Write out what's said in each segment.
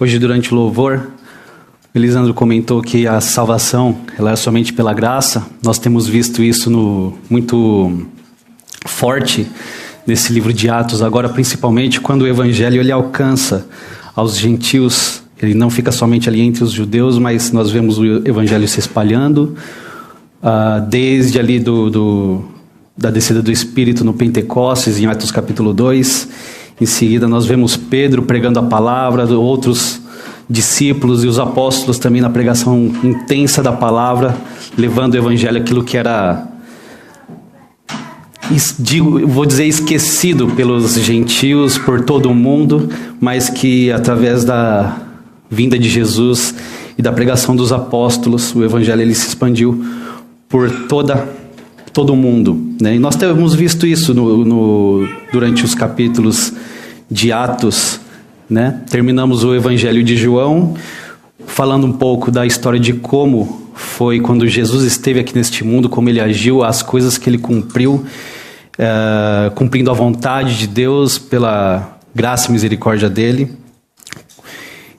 Hoje, durante o louvor, o Elisandro comentou que a salvação ela é somente pela graça. Nós temos visto isso muito forte nesse livro de Atos, agora principalmente quando o evangelho ele alcança aos gentios. Ele não fica somente ali entre os judeus, mas nós vemos o evangelho se espalhando, desde ali da descida do Espírito no Pentecostes, em Atos capítulo 2. Em seguida nós vemos Pedro pregando a palavra, outros discípulos e os apóstolos também na pregação intensa da palavra, levando o evangelho aquilo que era, vou dizer, esquecido pelos gentios, por todo o mundo, mas que através da vinda de Jesus e da pregação dos apóstolos, o evangelho ele se expandiu por todo o mundo, né? E nós temos visto isso durante os capítulos de Atos, né? Terminamos o Evangelho de João, falando um pouco da história de como foi quando Jesus esteve aqui neste mundo, como ele agiu, as coisas que ele cumpriu, cumprindo a vontade de Deus pela graça e misericórdia dele.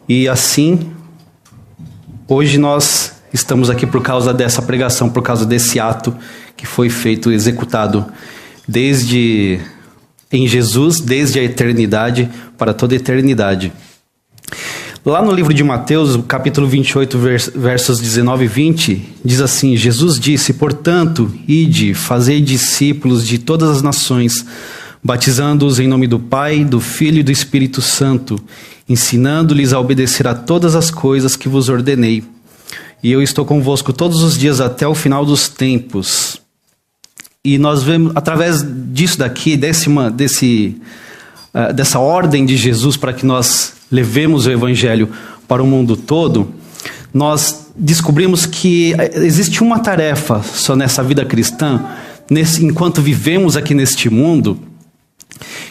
E assim, hoje nós estamos aqui por causa dessa pregação, por causa desse ato que foi feito, executado em Jesus, desde a eternidade para toda a eternidade. Lá no livro de Mateus, capítulo 28, versos 19 e 20, diz assim: Jesus disse: portanto, ide, fazei discípulos de todas as nações, batizando-os em nome do Pai, do Filho e do Espírito Santo, ensinando-lhes a obedecer a todas as coisas que vos ordenei. E eu estou convosco todos os dias até o final dos tempos. E nós vemos, através disso daqui, dessa ordem de Jesus para que nós levemos o Evangelho para o mundo todo, nós descobrimos que existe uma tarefa só nessa vida cristã, enquanto vivemos aqui neste mundo,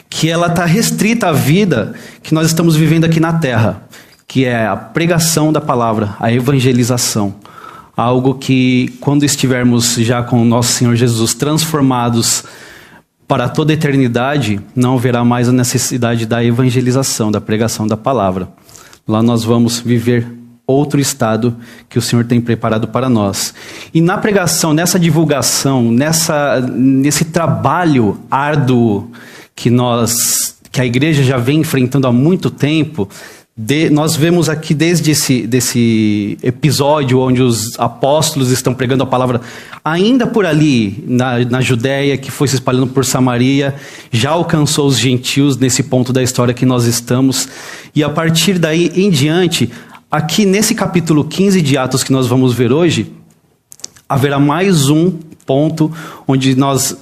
que ela está restrita à vida que nós estamos vivendo aqui na Terra, que é a pregação da palavra, a evangelização. Algo que, quando estivermos já com o nosso Senhor Jesus transformados para toda a eternidade, não haverá mais a necessidade da evangelização, da pregação da palavra. Lá nós vamos viver outro estado que o Senhor tem preparado para nós. E na pregação, nessa divulgação, nesse trabalho árduo que a igreja já vem enfrentando há muito tempo, nós vemos aqui desde desse episódio onde os apóstolos estão pregando a palavra, ainda por ali, na Judéia, que foi se espalhando por Samaria, já alcançou os gentios nesse ponto da história que nós estamos. E a partir daí em diante, aqui nesse capítulo 15 de Atos que nós vamos ver hoje, haverá mais um ponto onde nós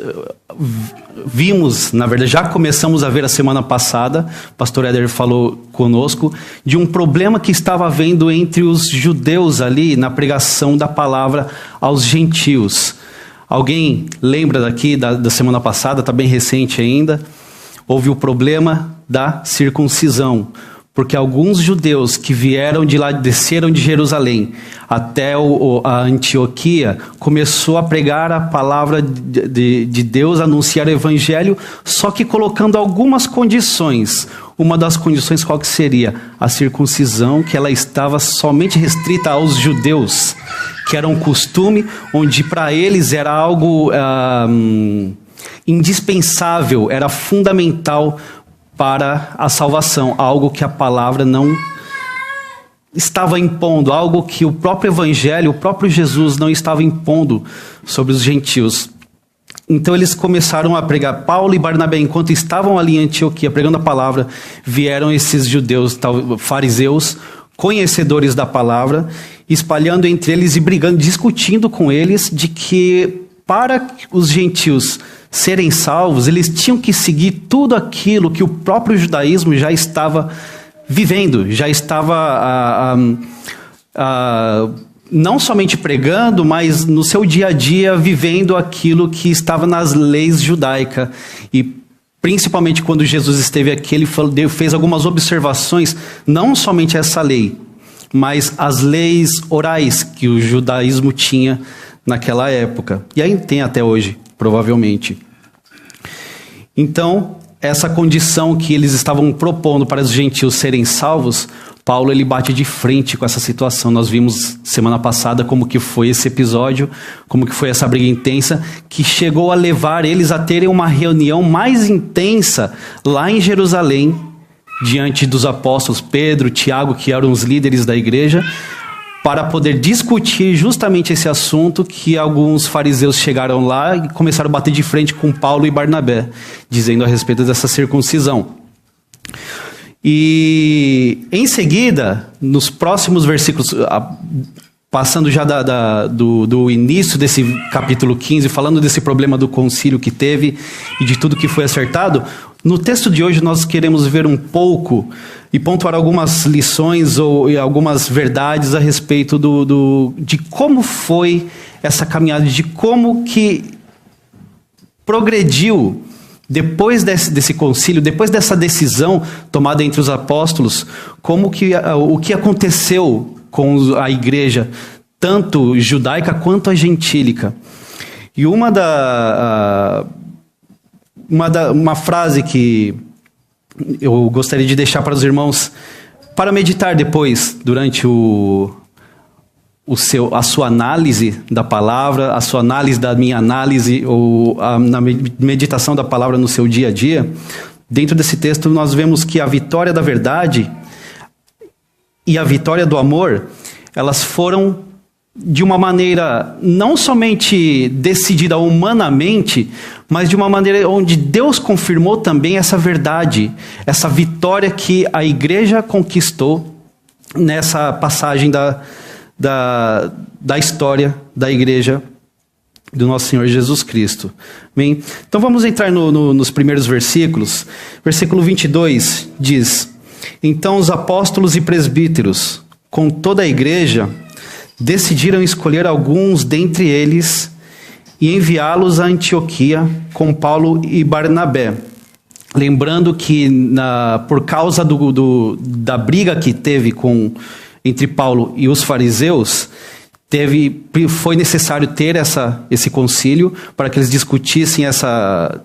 vimos, na verdade já começamos a ver a semana passada, o pastor Éder falou conosco, de um problema que estava havendo entre os judeus ali na pregação da palavra aos gentios. Alguém lembra daqui da semana passada, está bem recente ainda, houve o problema da circuncisão. Porque alguns judeus que vieram de lá, desceram de Jerusalém até a Antioquia, começou a pregar a palavra de Deus, anunciar o evangelho, só que colocando algumas condições. Uma das condições qual que seria? A circuncisão, que ela estava somente restrita aos judeus, que era um costume onde para eles era algo indispensável, era fundamental para a salvação, algo que a palavra não estava impondo, algo que o próprio evangelho, o próprio Jesus não estava impondo sobre os gentios. Então eles começaram a pregar. Paulo e Barnabé, enquanto estavam ali em Antioquia pregando a palavra, vieram esses judeus, fariseus, conhecedores da palavra, espalhando entre eles e brigando, discutindo com eles de que para os gentios serem salvos, eles tinham que seguir tudo aquilo que o próprio judaísmo já estava vivendo, já estava não somente pregando, mas no seu dia a dia vivendo aquilo que estava nas leis judaicas. E principalmente quando Jesus esteve aqui, ele fez algumas observações, não somente essa lei, mas as leis orais que o judaísmo tinha naquela época. E aí tem até hoje, provavelmente. Então, essa condição que eles estavam propondo para os gentios serem salvos, Paulo ele bate de frente com essa situação. Nós vimos semana passada como que foi esse episódio, como que foi essa briga intensa, que chegou a levar eles a terem uma reunião mais intensa lá em Jerusalém, diante dos apóstolos Pedro, Tiago, que eram os líderes da igreja, para poder discutir justamente esse assunto, que alguns fariseus chegaram lá e começaram a bater de frente com Paulo e Barnabé, dizendo a respeito dessa circuncisão. E em seguida, nos próximos versículos, passando já do início desse capítulo 15, falando desse problema do concílio que teve e de tudo que foi acertado, no texto de hoje nós queremos ver um pouco e pontuar algumas lições ou algumas verdades a respeito de como foi essa caminhada, de como que progrediu depois desse concílio, depois dessa decisão tomada entre os apóstolos, o que aconteceu com a igreja, tanto judaica quanto a gentílica. E uma frase que eu gostaria de deixar para os irmãos para meditar depois, durante a sua análise da palavra, a sua análise da minha análise, ou na meditação da palavra no seu dia a dia. Dentro desse texto nós vemos que a vitória da verdade e a vitória do amor, elas foram de uma maneira não somente decidida humanamente, mas de uma maneira onde Deus confirmou também essa verdade, essa vitória que a igreja conquistou nessa passagem da história da igreja do nosso Senhor Jesus Cristo. Bem, então vamos entrar nos primeiros versículos. Versículo 22 diz: Então os apóstolos e presbíteros, com toda a igreja, decidiram escolher alguns dentre eles e enviá-los a Antioquia com Paulo e Barnabé. Lembrando que por causa da briga que teve entre Paulo e os fariseus, foi necessário ter esse concílio para que eles discutissem essa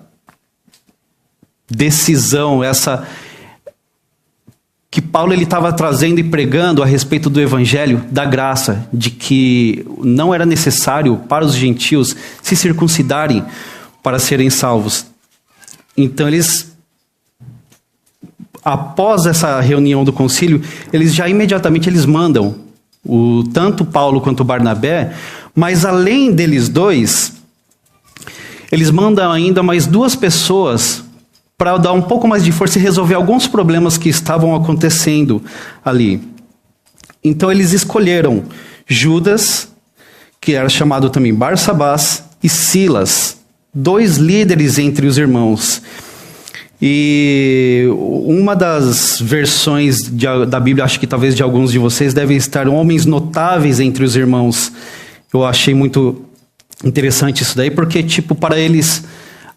decisão, que Paulo estava trazendo e pregando a respeito do evangelho da graça, de que não era necessário para os gentios se circuncidarem para serem salvos. Então após essa reunião do concílio, eles já imediatamente mandam tanto Paulo quanto Barnabé, mas além deles dois, eles mandam ainda mais 2 pessoas para dar um pouco mais de força e resolver alguns problemas que estavam acontecendo ali. Então eles escolheram Judas, que era chamado também Barsabás, e Silas, 2 líderes entre os irmãos. E uma das versões da Bíblia, acho que talvez de alguns de vocês, devem estar homens notáveis entre os irmãos. Eu achei muito interessante isso daí, porque para eles,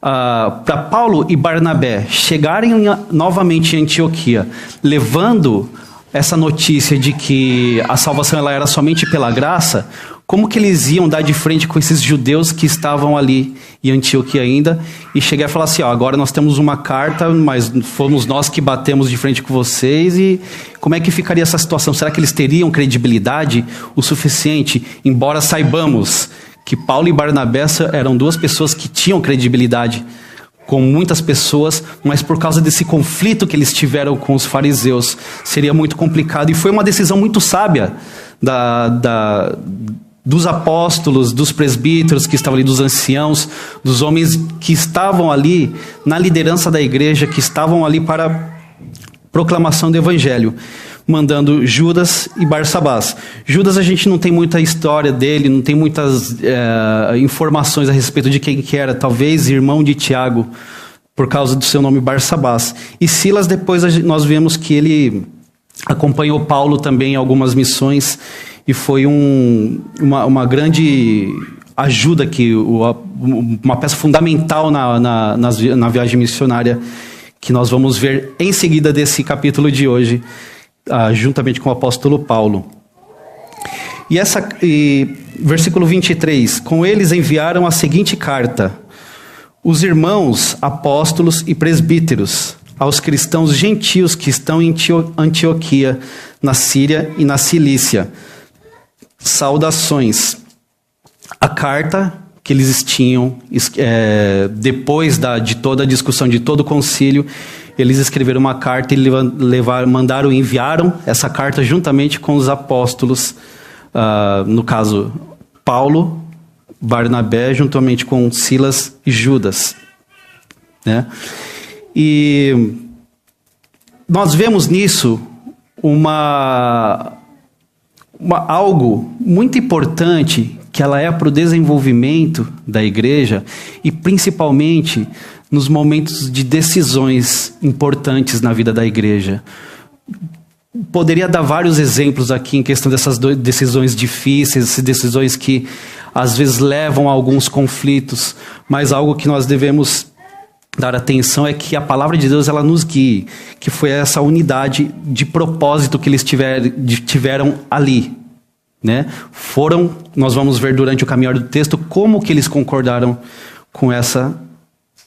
para Paulo e Barnabé chegarem novamente em Antioquia, levando essa notícia de que a salvação ela era somente pela graça, como que eles iam dar de frente com esses judeus que estavam ali em Antioquia ainda, e chegar e falar assim, agora nós temos uma carta, mas fomos nós que batemos de frente com vocês, e como é que ficaria essa situação? Será que eles teriam credibilidade o suficiente? Embora saibamos que Paulo e Barnabé eram 2 pessoas que tinham credibilidade com muitas pessoas, mas por causa desse conflito que eles tiveram com os fariseus, seria muito complicado, e foi uma decisão muito sábia dos apóstolos, dos presbíteros que estavam ali, dos anciãos, dos homens que estavam ali na liderança da igreja, que estavam ali para a proclamação do evangelho, mandando Judas e Barsabás. Judas, a gente não tem muita história dele, não tem muitas informações a respeito de quem que era, talvez irmão de Tiago, por causa do seu nome Barsabás. E Silas, depois nós vemos que ele acompanhou Paulo também em algumas missões, e foi uma grande ajuda, uma peça fundamental na viagem missionária, que nós vamos ver em seguida desse capítulo de hoje, juntamente com o apóstolo Paulo. Versículo 23, com eles enviaram a seguinte carta: os irmãos apóstolos e presbíteros, aos cristãos gentios que estão em Antioquia, na Síria e na Cilícia. Saudações. A carta que eles tinham, depois de toda a discussão, de todo o concílio, eles escreveram uma carta e enviaram essa carta juntamente com os apóstolos, no caso, Paulo, Barnabé, juntamente com Silas e Judas, né? E nós vemos nisso algo muito importante, que ela é para o desenvolvimento da igreja e principalmente nos momentos de decisões importantes na vida da igreja. Poderia dar vários exemplos aqui em questão dessas decisões difíceis, decisões que às vezes levam a alguns conflitos, mas algo que nós devemos dar atenção é que a palavra de Deus ela nos guie, que foi essa unidade de propósito que eles tiveram ali, né? Nós vamos ver durante o caminhar do texto como que eles concordaram com essa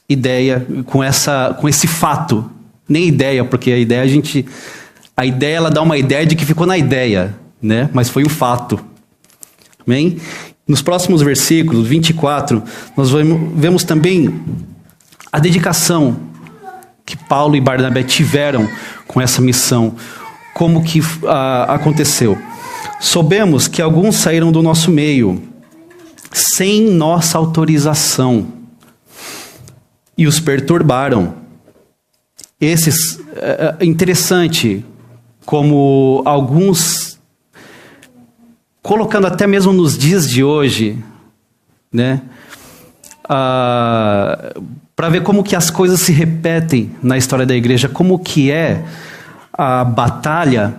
ideia, com esse fato. Nem ideia, porque a ideia ela dá uma ideia de que ficou na ideia, né? Mas foi o fato. Amém? Nos próximos versículos, 24, nós vemos também a dedicação que Paulo e Barnabé tiveram com essa missão. Como que aconteceu? Soubemos que alguns saíram do nosso meio, sem nossa autorização, e os perturbaram. Interessante, como alguns, colocando até mesmo nos dias de hoje, né? Para ver como que as coisas se repetem na história da igreja, como que é a batalha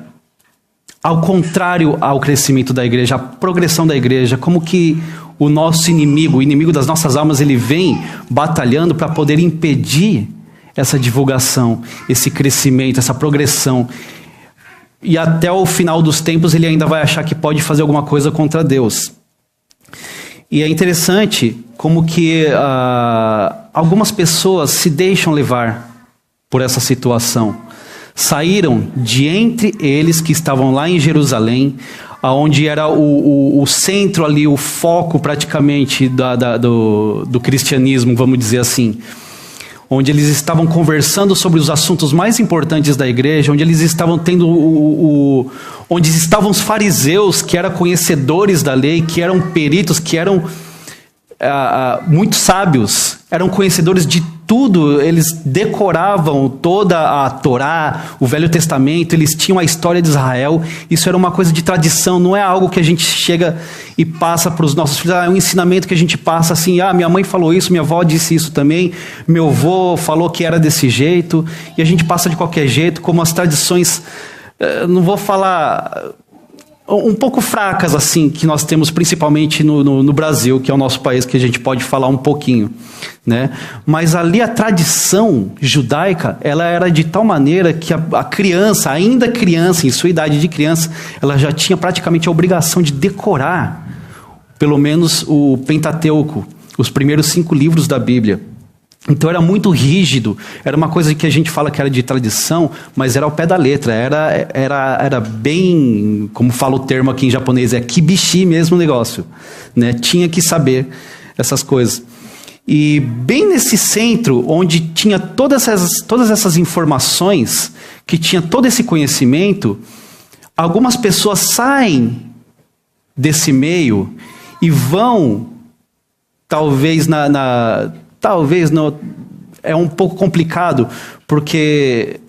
ao contrário ao crescimento da igreja, a progressão da igreja, como que o nosso inimigo, o inimigo das nossas almas, ele vem batalhando para poder impedir essa divulgação, esse crescimento, essa progressão. E até o final dos tempos ele ainda vai achar que pode fazer alguma coisa contra Deus. E é interessante como que algumas pessoas se deixam levar por essa situação. Saíram de entre eles que estavam lá em Jerusalém, onde era o centro ali, o foco praticamente do cristianismo, vamos dizer assim. Onde eles estavam conversando sobre os assuntos mais importantes da igreja, onde eles estavam tendo onde estavam os fariseus, que eram conhecedores da lei, que eram peritos, que eram muito sábios, eram conhecedores de tudo, eles decoravam toda a Torá, o Velho Testamento, eles tinham a história de Israel. Isso era uma coisa de tradição, não é algo que a gente chega e passa para os nossos filhos, é um ensinamento que a gente passa assim, minha mãe falou isso, minha avó disse isso também, meu avô falou que era desse jeito, e a gente passa de qualquer jeito, como as tradições, não vou falar, um pouco fracas assim, que nós temos principalmente no Brasil, que é o nosso país, que a gente pode falar um pouquinho, né? Mas ali a tradição judaica, ela era de tal maneira que a criança, ainda criança, em sua idade de criança, ela já tinha praticamente a obrigação de decorar, pelo menos o Pentateuco, os primeiros 5 livros da Bíblia. Então era muito rígido, era uma coisa que a gente fala que era de tradição, mas era ao pé da letra, era bem, como fala o termo aqui em japonês, kibishi mesmo o negócio, né? Tinha que saber essas coisas. E bem nesse centro, onde tinha todas essas informações, que tinha todo esse conhecimento, algumas pessoas saem desse meio e vão, talvez é um pouco complicado, porque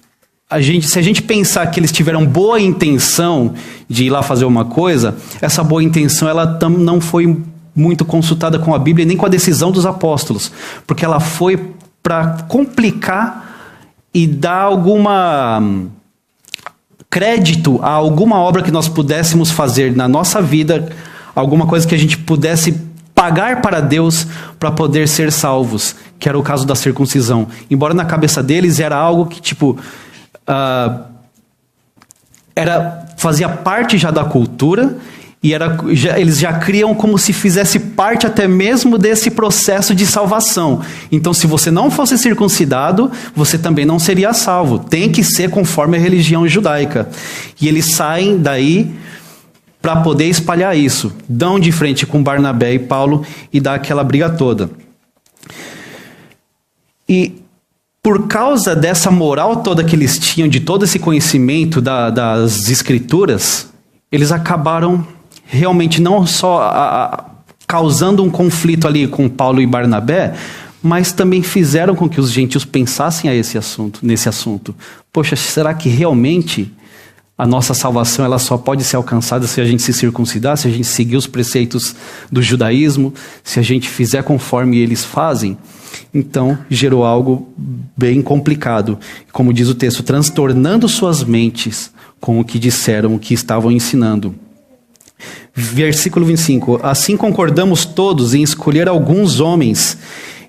se a gente pensar que eles tiveram boa intenção de ir lá fazer uma coisa, essa boa intenção ela não foi muito consultada com a Bíblia, nem com a decisão dos apóstolos, porque ela foi para complicar e dar crédito a alguma obra que nós pudéssemos fazer na nossa vida, alguma coisa que a gente pudesse pagar para Deus para poder ser salvos, que era o caso da circuncisão. Embora na cabeça deles era algo que fazia parte já da cultura, E eles já criam como se fizesse parte até mesmo desse processo de salvação. Então, se você não fosse circuncidado, você também não seria salvo. Tem que ser conforme a religião judaica. E eles saem daí para poder espalhar isso. Dão de frente com Barnabé e Paulo e dá aquela briga toda. E por causa dessa moral toda que eles tinham, de todo esse conhecimento das escrituras, eles acabaram realmente não só causando um conflito ali com Paulo e Barnabé, mas também fizeram com que os gentios pensassem nesse assunto. Poxa, será que realmente a nossa salvação ela só pode ser alcançada se a gente se circuncidar, se a gente seguir os preceitos do judaísmo, se a gente fizer conforme eles fazem? Então, gerou algo bem complicado. Como diz o texto, transtornando suas mentes com o que disseram, o que estavam ensinando. Versículo 25. Assim concordamos todos em escolher alguns homens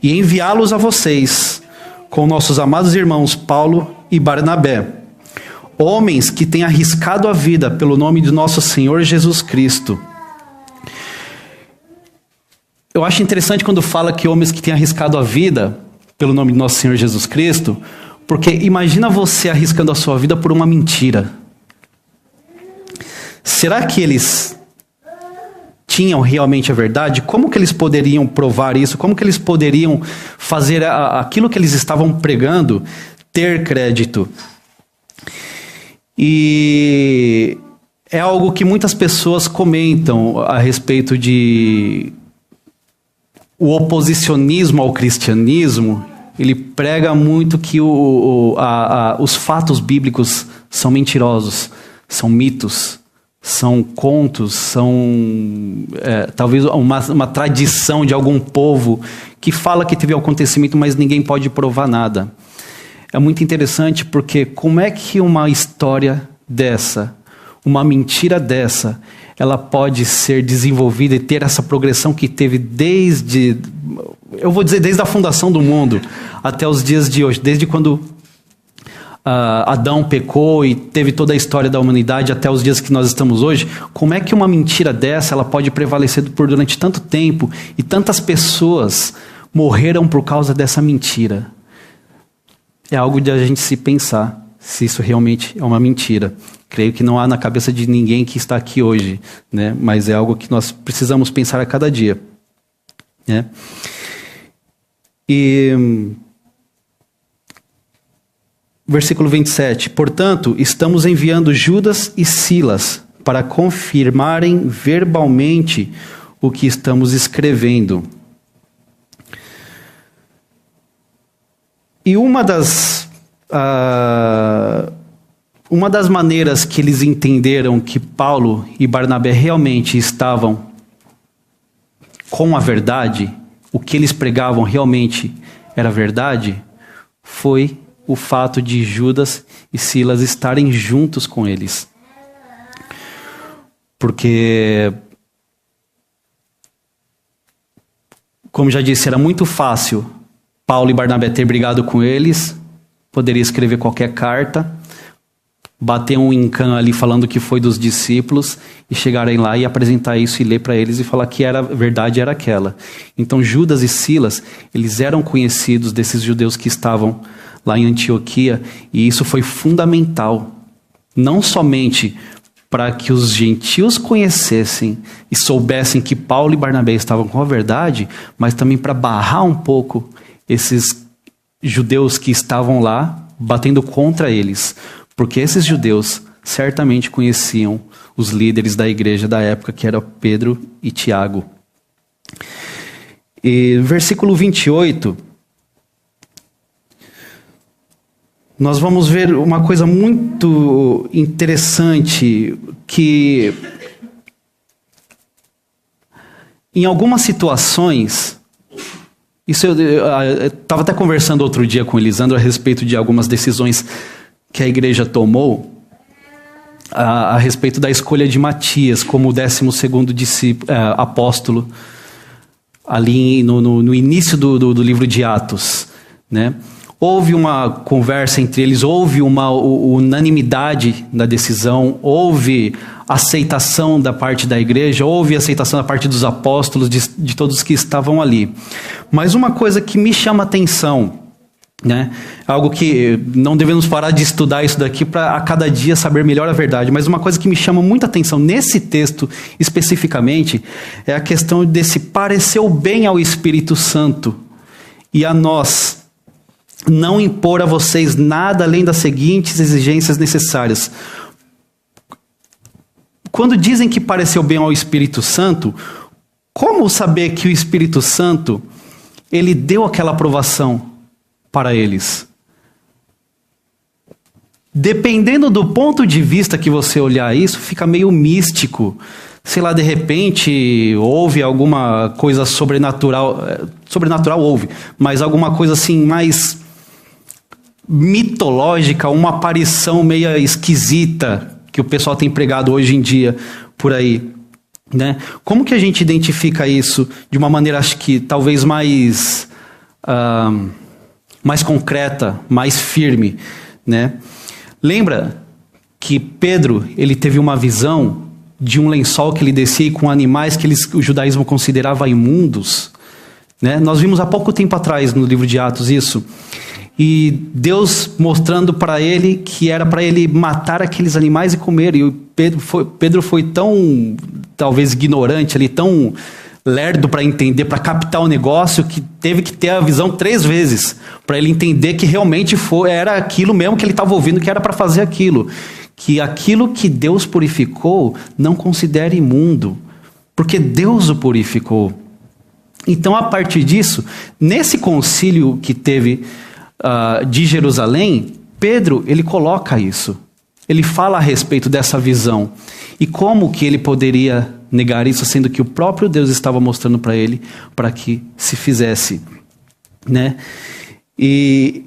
e enviá-los a vocês, com nossos amados irmãos Paulo e Barnabé. Homens que têm arriscado a vida pelo nome de nosso Senhor Jesus Cristo. Eu acho interessante quando fala que homens que têm arriscado a vida pelo nome de nosso Senhor Jesus Cristo, porque imagina você arriscando a sua vida por uma mentira. Será que eles tinham realmente a verdade? Como que eles poderiam provar isso? Como que eles poderiam fazer aquilo que eles estavam pregando ter crédito? E é algo que muitas pessoas comentam a respeito de o oposicionismo ao cristianismo. Ele prega muito que os fatos bíblicos são mentirosos, são mitos, são contos, são talvez uma tradição de algum povo que fala que teve um acontecimento, mas ninguém pode provar nada. É muito interessante porque como é que uma história dessa, uma mentira dessa, ela pode ser desenvolvida e ter essa progressão que teve desde a fundação do mundo até os dias de hoje, desde quando Adão pecou e teve toda a história da humanidade até os dias que nós estamos hoje. Como é que uma mentira dessa ela pode prevalecer durante tanto tempo e tantas pessoas morreram por causa dessa mentira? É algo de a gente se pensar se isso realmente é uma mentira. Creio que não há na cabeça de ninguém que está aqui hoje, né? Mas é algo que nós precisamos pensar a cada dia, né? E versículo 27. Portanto, estamos enviando Judas e Silas para confirmarem verbalmente o que estamos escrevendo. E uma das maneiras que eles entenderam que Paulo e Barnabé realmente estavam com a verdade, o que eles pregavam realmente era verdade, foi o fato de Judas e Silas estarem juntos com eles. Porque, como já disse, era muito fácil Paulo e Barnabé ter brigado com eles, poderia escrever qualquer carta, bater um encã ali falando que foi dos discípulos e chegarem lá e apresentar isso e ler para eles e falar que a verdade era aquela. Então Judas e Silas, eles eram conhecidos desses judeus que estavam lá em Antioquia, e isso foi fundamental, não somente para que os gentios conhecessem e soubessem que Paulo e Barnabé estavam com a verdade, mas também para barrar um pouco esses judeus que estavam lá batendo contra eles, porque esses judeus certamente conheciam os líderes da igreja da época, que eram Pedro e Tiago. E versículo 28, nós vamos ver uma coisa muito interessante, que em algumas situações, isso eu estava até conversando outro dia com o Elisandro a respeito de algumas decisões que a igreja tomou a respeito da escolha de Matias como o 12º apóstolo ali no início do livro de Atos, né? houve uma conversa entre eles, houve uma unanimidade na decisão, houve aceitação da parte da igreja, houve aceitação da parte dos apóstolos, de todos que estavam ali. Mas uma coisa que me chama a atenção, né? Algo que não devemos parar de estudar isso daqui para a cada dia saber melhor a verdade, mas uma coisa que me chama muita atenção nesse texto especificamente é a questão desse pareceu bem ao Espírito Santo e a nós não impor a vocês nada além das seguintes exigências necessárias. Quando dizem que pareceu bem ao Espírito Santo, como saber que o Espírito Santo ele deu aquela aprovação para eles? Dependendo do ponto de vista que você olhar isso, fica meio místico. Sei lá, de repente houve alguma coisa sobrenatural, sobrenatural houve, mas alguma coisa assim mais mitológica, uma aparição meio esquisita que o pessoal tem pregado hoje em dia por aí, né? Como que a gente identifica isso de uma maneira, acho que talvez mais concreta, mais firme, né? Lembra que Pedro, ele teve uma visão de um lençol que ele descia com animais que o judaísmo considerava imundos, né? Nós vimos há pouco tempo atrás no livro de Atos isso. E Deus mostrando para ele que era para ele matar aqueles animais e comer. E Pedro foi tão, talvez, ignorante ali, tão lerdo para entender, para captar o negócio, que teve que ter a visão 3 vezes para ele entender que realmente era aquilo mesmo que ele estava ouvindo, que era para fazer aquilo. Que aquilo que Deus purificou não considere imundo, porque Deus o purificou. Então, a partir disso, nesse concílio que teve de Jerusalém, Pedro, ele coloca isso. Ele fala a respeito dessa visão. E como que ele poderia negar isso, sendo que o próprio Deus estava mostrando para ele, para que se fizesse, né? E,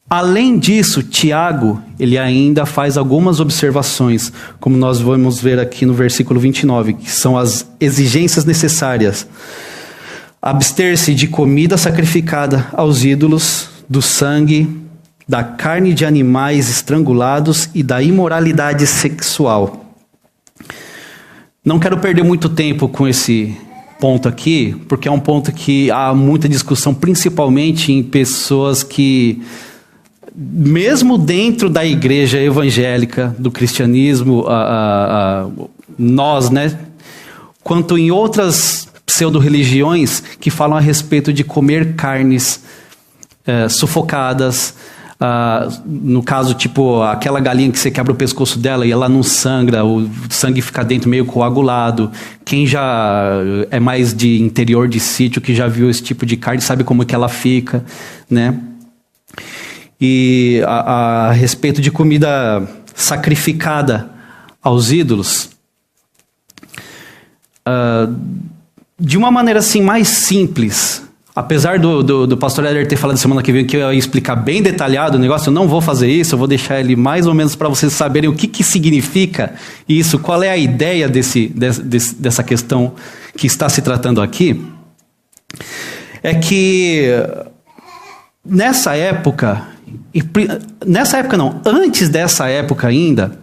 além disso, Tiago, ele ainda faz algumas observações, como nós vamos ver aqui no versículo 29, que são as exigências necessárias. Abster-se de comida sacrificada aos ídolos, do sangue, da carne de animais estrangulados e da imoralidade sexual. Não quero perder muito tempo com esse ponto aqui, porque é um ponto que há muita discussão, principalmente em pessoas que, mesmo dentro da igreja evangélica, do cristianismo, nós, né, quanto em outras pseudo-religiões que falam a respeito de comer carnes sufocadas, no caso, tipo, aquela galinha que você quebra o pescoço dela e ela não sangra, o sangue fica dentro meio coagulado. Quem já é mais de interior de sítio, que já viu esse tipo de carne, sabe como é que ela fica, né? E a respeito de comida sacrificada aos ídolos, de uma maneira assim mais simples, apesar do pastor Éder ter falado semana que vem que eu ia explicar bem detalhado o negócio, eu não vou fazer isso, eu vou deixar ele mais ou menos para vocês saberem o que significa isso, qual é a ideia dessa questão que está se tratando aqui. É que nessa época não, antes dessa época ainda,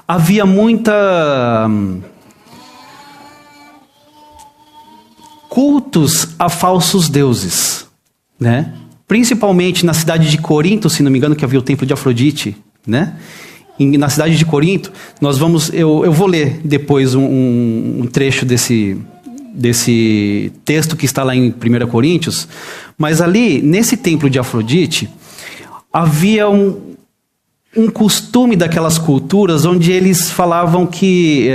havia muita cultos a falsos deuses, né? Principalmente na cidade de Corinto, se não me engano, que havia o templo de Afrodite, né? Na cidade de Corinto, eu vou ler depois um trecho desse texto que está lá em 1 Coríntios, mas ali, nesse templo de Afrodite, havia um costume daquelas culturas onde eles falavam que,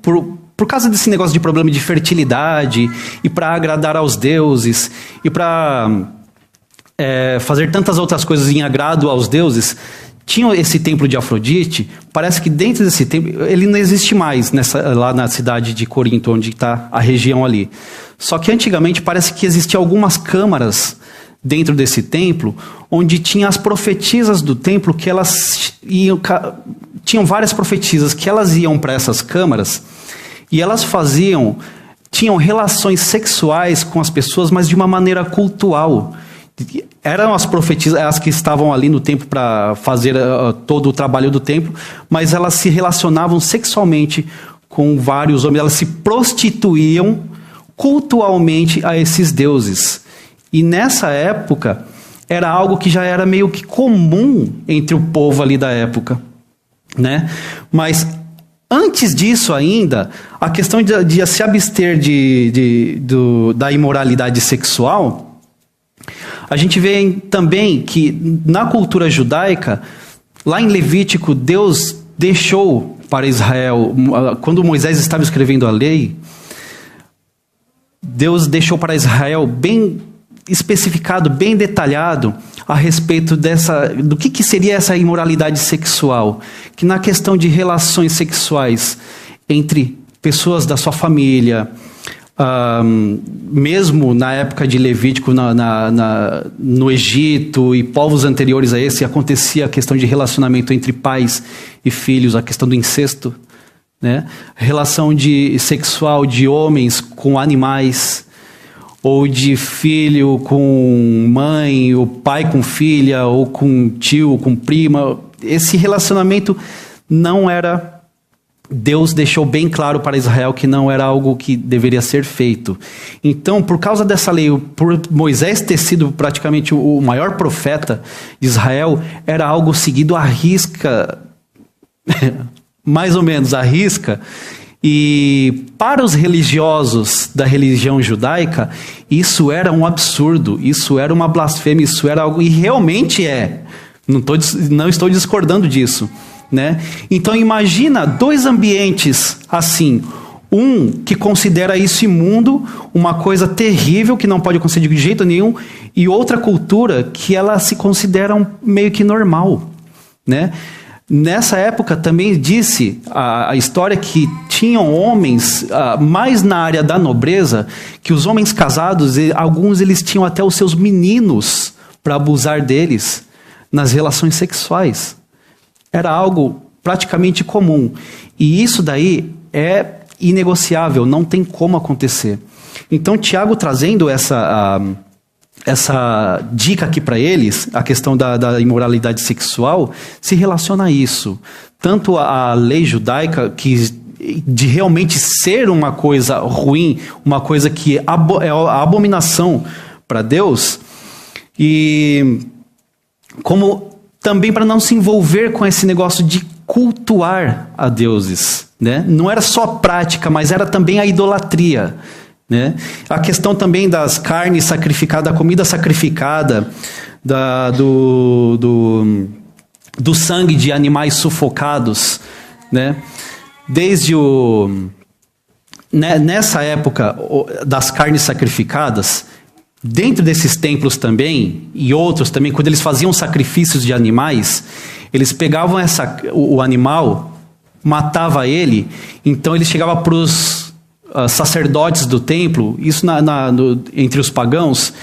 por causa desse negócio de problema de fertilidade, e para agradar aos deuses, e para fazer tantas outras coisas em agrado aos deuses, tinham esse templo de Afrodite. Parece que dentro desse templo, ele não existe mais lá na cidade de Corinto, onde está a região ali. Só que antigamente parece que existiam algumas câmaras dentro desse templo, onde tinha as profetisas do templo, que elas tinham várias profetisas, que elas iam para essas câmaras, e elas tinham relações sexuais com as pessoas, mas de uma maneira cultual. eram as profetisas, as que estavam ali no templo para fazer todo o trabalho do templo, mas elas se relacionavam sexualmente com vários homens, elas se prostituíam cultualmente a esses deuses. E nessa época, era algo que já era meio que comum entre o povo ali da época, né? Mas antes disso ainda, a questão de se abster da imoralidade sexual, a gente vê também que na cultura judaica, lá em Levítico, Deus deixou para Israel, quando Moisés estava escrevendo a lei, Deus deixou para Israel bem especificado, bem detalhado a respeito do que seria essa imoralidade sexual, que na questão de relações sexuais entre pessoas da sua família, mesmo na época de Levítico, no Egito e povos anteriores a esse, acontecia a questão de relacionamento entre pais e filhos, a questão do incesto, né? Relação sexual de homens com animais, ou de filho com mãe, ou pai com filha, ou com tio, com prima. Esse relacionamento não era... Deus deixou bem claro para Israel que não era algo que deveria ser feito. Então, por causa dessa lei, por Moisés ter sido praticamente o maior profeta de Israel, era algo seguido à risca, mais ou menos à risca. E para os religiosos da religião judaica, isso era um absurdo, isso era uma blasfêmia, isso era algo... E realmente é. Não estou discordando disso, né? Então imagina dois ambientes assim. Um que considera isso imundo, uma coisa terrível, que não pode acontecer de jeito nenhum. E outra cultura que ela se considera meio que normal, né? Nessa época também disse a história que tinham homens, mais na área da nobreza, que os homens casados, alguns eles tinham até os seus meninos para abusar deles nas relações sexuais. Era algo praticamente comum. E isso daí é inegociável, não tem como acontecer. Então Tiago trazendo essa dica aqui para eles, a questão da imoralidade sexual, se relaciona a isso. Tanto a lei judaica, de realmente ser uma coisa ruim, uma coisa que é a abominação para Deus, e como também para não se envolver com esse negócio de cultuar a deuses, né? Não era só prática, mas era também a idolatria, né? A questão também das carnes sacrificadas, da comida sacrificada, do sangue de animais sufocados, né? Desde nessa época das carnes sacrificadas, dentro desses templos também, e outros também, quando eles faziam sacrifícios de animais, eles pegavam o animal, matava ele, então ele chegava para os sacerdotes do templo, isso entre os pagãos.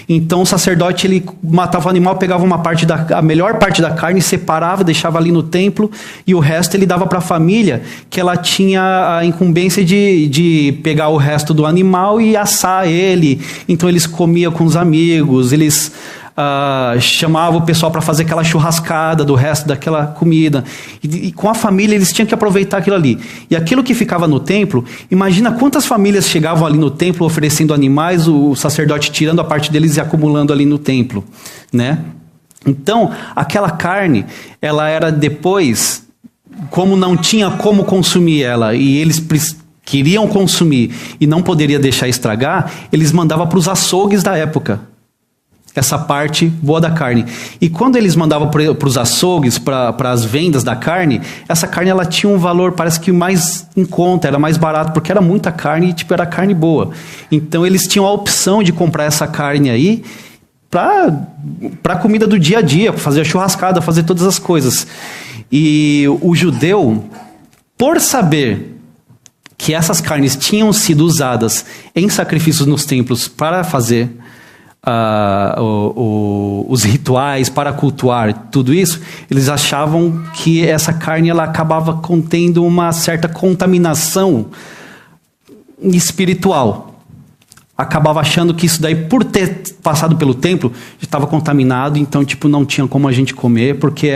Então o sacerdote ele matava o animal, pegava a melhor parte da carne, separava, deixava ali no templo, e o resto ele dava para a família, que ela tinha a incumbência de pegar o resto do animal e assar ele. Então eles comiam com os amigos, eles chamavam o pessoal para fazer aquela churrascada do resto daquela comida, e com a família eles tinham que aproveitar aquilo ali. E aquilo que ficava no templo, imagina quantas famílias chegavam ali no templo oferecendo animais, o sacerdote tirando a parte deles e acumulando ali no templo, né? Então aquela carne, ela era depois, como não tinha como consumir ela, e eles queriam consumir e não poderia deixar estragar, eles mandavam para os açougues da época essa parte boa da carne. E quando eles mandavam para os açougues, para as vendas da carne, essa carne ela tinha um valor, parece que mais em conta, era mais barato, porque era muita carne e era carne boa. Então eles tinham a opção de comprar essa carne aí para a comida do dia a dia, para fazer a churrascada, fazer todas as coisas. E o judeu, por saber que essas carnes tinham sido usadas em sacrifícios nos templos para fazer os rituais, para cultuar tudo isso, eles achavam que essa carne ela acabava contendo uma certa contaminação espiritual. acabava achando que isso daí, por ter passado pelo templo, estava contaminado, então tipo não tinha como a gente comer, porque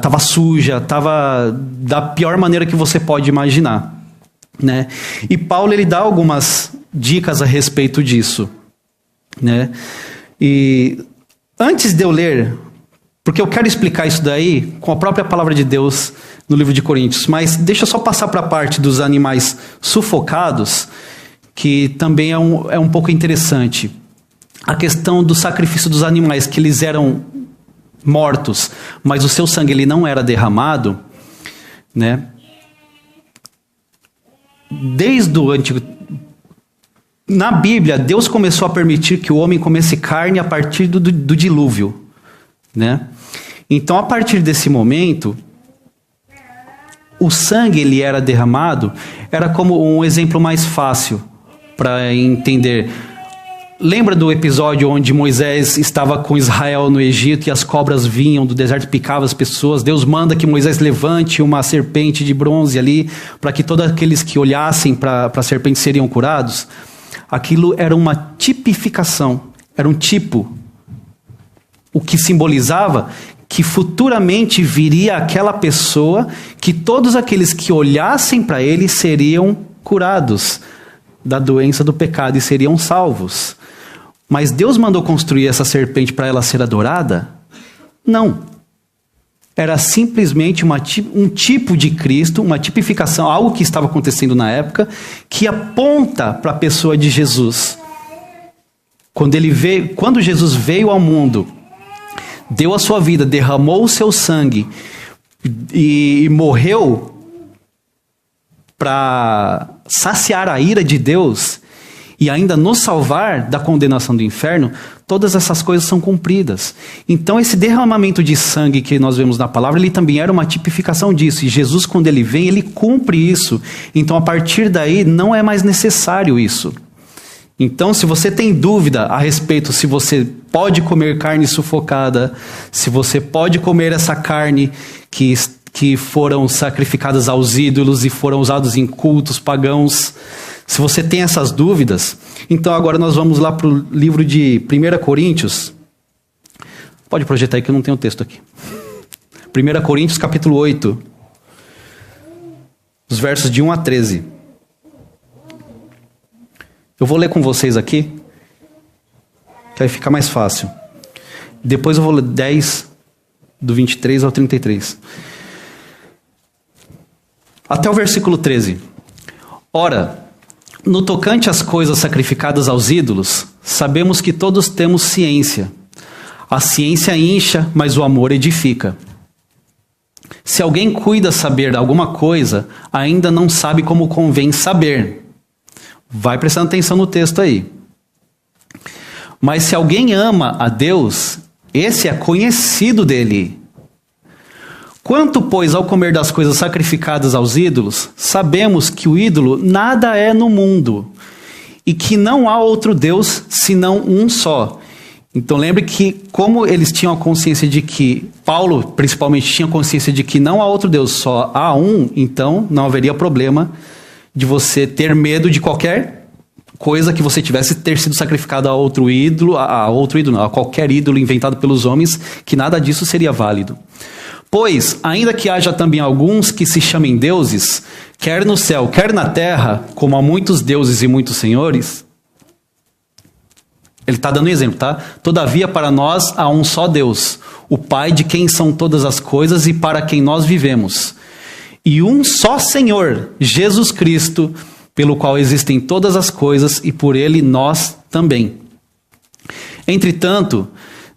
tava suja, tava da pior maneira que você pode imaginar, né? E Paulo ele dá algumas dicas a respeito disso, né? E antes de eu ler, porque eu quero explicar isso daí com a própria palavra de Deus no livro de Coríntios, mas deixa eu só passar para a parte dos animais sufocados, que também é um pouco interessante. A questão do sacrifício dos animais, que eles eram mortos, mas o seu sangue ele não era derramado, né? Desde o Antigo... Na Bíblia, Deus começou a permitir que o homem comesse carne a partir do dilúvio, né? Então, a partir desse momento, o sangue ele era derramado, era como um exemplo mais fácil para entender. Lembra do episódio onde Moisés estava com Israel no Egito e as cobras vinham do deserto e picavam as pessoas? Deus manda que Moisés levante uma serpente de bronze ali, para que todos aqueles que olhassem para a serpente seriam curados. Aquilo era uma tipificação, era um tipo, o que simbolizava que futuramente viria aquela pessoa que todos aqueles que olhassem para ele seriam curados da doença do pecado e seriam salvos. Mas Deus mandou construir essa serpente para ela ser adorada? Não. Era simplesmente um tipo de Cristo, uma tipificação, algo que estava acontecendo na época, que aponta para a pessoa de Jesus. Quando Jesus veio ao mundo, deu a sua vida, derramou o seu sangue e morreu para saciar a ira de Deus e ainda nos salvar da condenação do inferno, todas essas coisas são cumpridas. Então esse derramamento de sangue que nós vemos na palavra, ele também era uma tipificação disso. E Jesus, quando ele vem, ele cumpre isso. Então a partir daí não é mais necessário isso. Então, se você tem dúvida a respeito se você pode comer carne sufocada, se você pode comer essa carne que foram sacrificadas aos ídolos e foram usados em cultos pagãos, se você tem essas dúvidas, então agora nós vamos lá para o livro de 1 Coríntios. Pode projetar aí que eu não tenho o texto aqui. 1 Coríntios capítulo 8, os versos de 1 a 13. Eu vou ler com vocês aqui, que aí fica mais fácil. Depois eu vou ler 10, do 23 ao 33. Até o versículo 13. Ora, no tocante às coisas sacrificadas aos ídolos, sabemos que todos temos ciência. A ciência incha, mas o amor edifica. Se alguém cuida saber alguma coisa, ainda não sabe como convém saber. Vai prestando atenção no texto aí. Mas se alguém ama a Deus, esse é conhecido dele. Quanto, pois, ao comer das coisas sacrificadas aos ídolos, sabemos que o ídolo nada é no mundo, e que não há outro Deus senão um só. Então lembre que, como eles tinham a consciência de que, Paulo principalmente tinha consciência de que não há outro Deus, só há um, então não haveria problema de você ter medo de qualquer coisa que você tivesse ter sido sacrificado a outro ídolo, a qualquer ídolo inventado pelos homens, que nada disso seria válido. Pois, ainda que haja também alguns que se chamem deuses, quer no céu, quer na terra, como há muitos deuses e muitos senhores, ele está dando um exemplo, tá? Todavia, para nós há um só Deus, o Pai de quem são todas as coisas e para quem nós vivemos. E um só Senhor, Jesus Cristo, pelo qual existem todas as coisas e por ele nós também. Entretanto,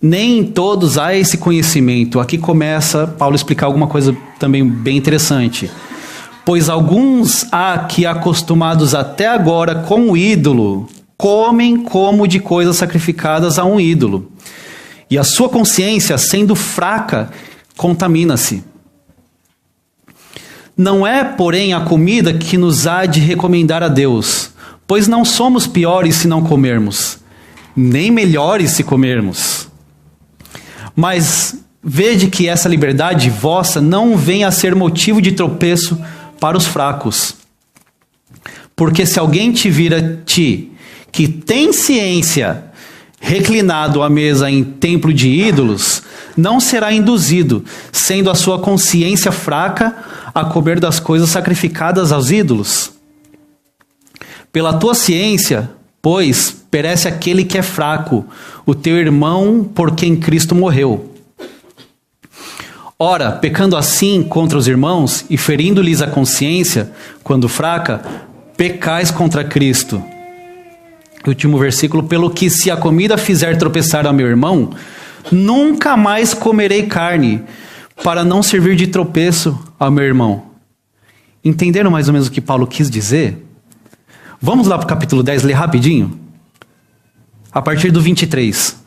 nem em todos há esse conhecimento. Aqui começa Paulo a explicar alguma coisa também bem interessante. Pois alguns há que, acostumados até agora com o ídolo, comem como de coisas sacrificadas a um ídolo. E a sua consciência, sendo fraca, contamina-se. Não é, porém, a comida que nos há de recomendar a Deus, pois não somos piores se não comermos, nem melhores se comermos. Mas vede que essa liberdade vossa não venha a ser motivo de tropeço para os fracos. Porque se alguém te vir a ti, que tem ciência, reclinado à mesa em templo de ídolos, não será induzido, sendo a sua consciência fraca, a comer das coisas sacrificadas aos ídolos. Pela tua ciência, pois, perece aquele que é fraco, o teu irmão por quem Cristo morreu. Ora, pecando assim contra os irmãos e ferindo-lhes a consciência, quando fraca, pecais contra Cristo. Último versículo, pelo que se a comida fizer tropeçar ao meu irmão, nunca mais comerei carne, para não servir de tropeço ao meu irmão. Entenderam mais ou menos o que Paulo quis dizer? Vamos lá para o capítulo 10, ler rapidinho. A partir do 23.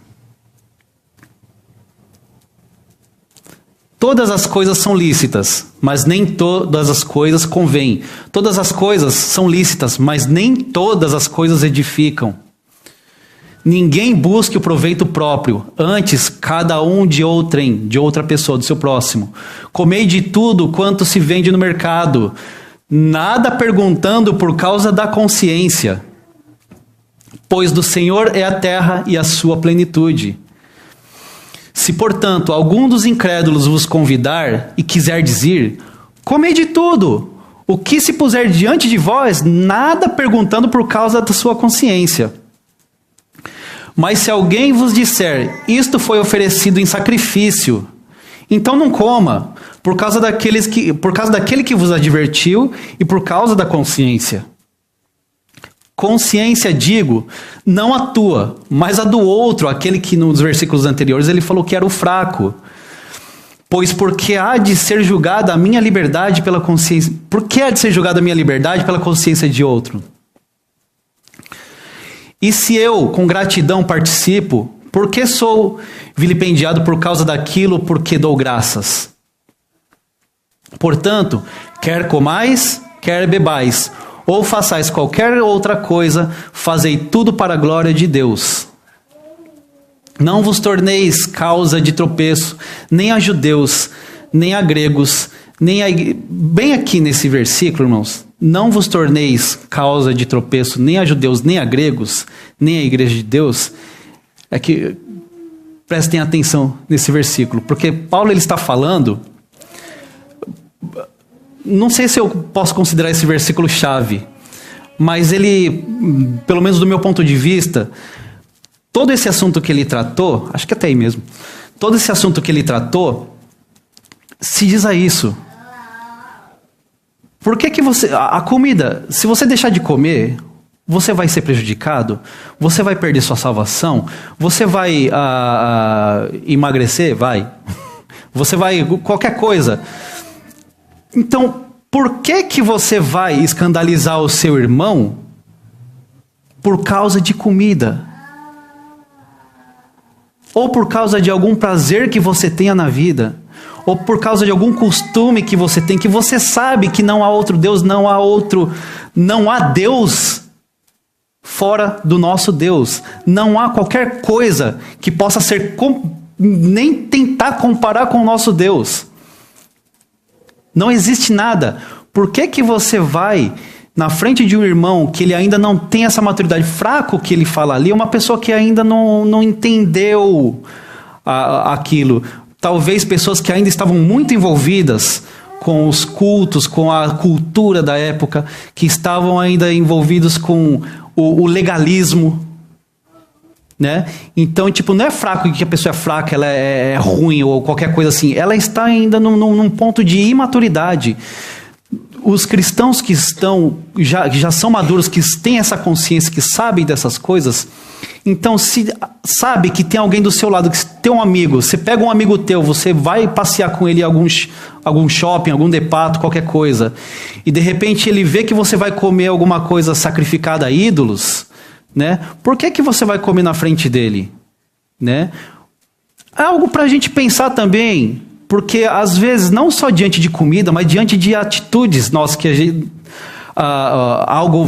Todas as coisas são lícitas, mas nem todas as coisas convêm. Todas as coisas são lícitas, mas nem todas as coisas edificam. Ninguém busque o proveito próprio, antes cada um de outra pessoa, do seu próximo. Comei de tudo quanto se vende no mercado, nada perguntando por causa da consciência. Pois do Senhor é a terra e a sua plenitude. Se, portanto, algum dos incrédulos vos convidar e quiser dizer, comei de tudo, o que se puser diante de vós, nada perguntando por causa da sua consciência. Mas se alguém vos disser, isto foi oferecido em sacrifício, então não coma, por causa daquele que vos advertiu e por causa da consciência. Consciência, digo, não a tua, mas a do outro, aquele que nos versículos anteriores ele falou que era o fraco. Pois porque há de ser julgada a minha liberdade pela consciência... Por que há de ser julgada a minha liberdade pela consciência de outro? E se eu, com gratidão, participo, por que sou vilipendiado por causa daquilo por que dou graças? Portanto, quer comais, quer bebais, ou façais qualquer outra coisa, fazei tudo para a glória de Deus. Não vos torneis causa de tropeço, nem a judeus, nem a gregos, nem a... Bem aqui nesse versículo, irmãos, não vos torneis causa de tropeço, nem a judeus, nem a gregos, nem a igreja de Deus. É que prestem atenção nesse versículo, porque Paulo ele está falando... Não sei se eu posso considerar esse versículo chave, mas ele, pelo menos do meu ponto de vista, todo esse assunto que ele tratou, acho que até aí mesmo, todo esse assunto que ele tratou, se diz a isso. Por que você, a comida, se você deixar de comer, você vai ser prejudicado? Você vai perder sua salvação? Você vai emagrecer? Vai. Você vai, qualquer coisa... Então, por que você vai escandalizar o seu irmão por causa de comida? Ou por causa de algum prazer que você tenha na vida? Ou por causa de algum costume que você tem, que você sabe que não há outro Deus, não há Deus fora do nosso Deus. Não há qualquer coisa que possa ser, nem tentar comparar com o nosso Deus. Não existe nada. Por que você vai na frente de um irmão que ele ainda não tem essa maturidade, fraco que ele fala ali, uma pessoa que ainda não entendeu aquilo? Talvez pessoas que ainda estavam muito envolvidas com os cultos, com a cultura da época, que estavam ainda envolvidos com o legalismo, né? Então, não é fraco que a pessoa é fraca, ela é ruim ou qualquer coisa assim. Ela está ainda num ponto de imaturidade. Os cristãos que já são maduros, que têm essa consciência, que sabem dessas coisas, então se sabe que tem alguém do seu lado, que tem um amigo, você pega um amigo teu, você vai passear com ele em algum shopping, algum depato, qualquer coisa, e de repente ele vê que você vai comer alguma coisa sacrificada a ídolos, né? Por que você vai comer na frente dele? Né? É algo para a gente pensar também, porque às vezes, não só diante de comida, mas diante de atitudes nossas, que a gente, algo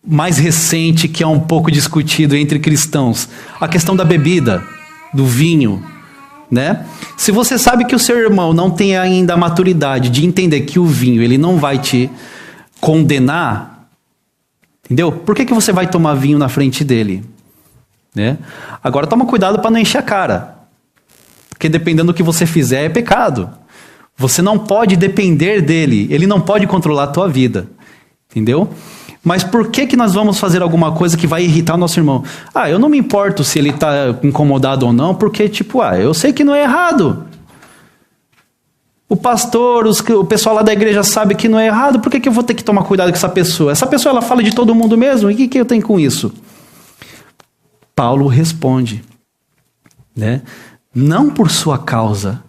mais recente, que é um pouco discutido entre cristãos, a questão da bebida, do vinho, né? Se você sabe que o seu irmão não tem ainda a maturidade de entender que o vinho ele não vai te condenar, Entendeu? Por que você vai tomar vinho na frente dele? Né? Agora toma cuidado para não encher a cara. Porque dependendo do que você fizer é pecado. Você não pode depender dele. Ele não pode controlar a tua vida. Entendeu? Mas por que nós vamos fazer alguma coisa que vai irritar o nosso irmão? Eu não me importo se ele está incomodado ou não, porque eu sei que não é errado. O pastor, o pessoal lá da igreja sabe que não é errado, por que eu vou ter que tomar cuidado com essa pessoa? Essa pessoa, ela fala de todo mundo mesmo, e o que eu tenho com isso? Paulo responde, né? Não por sua causa,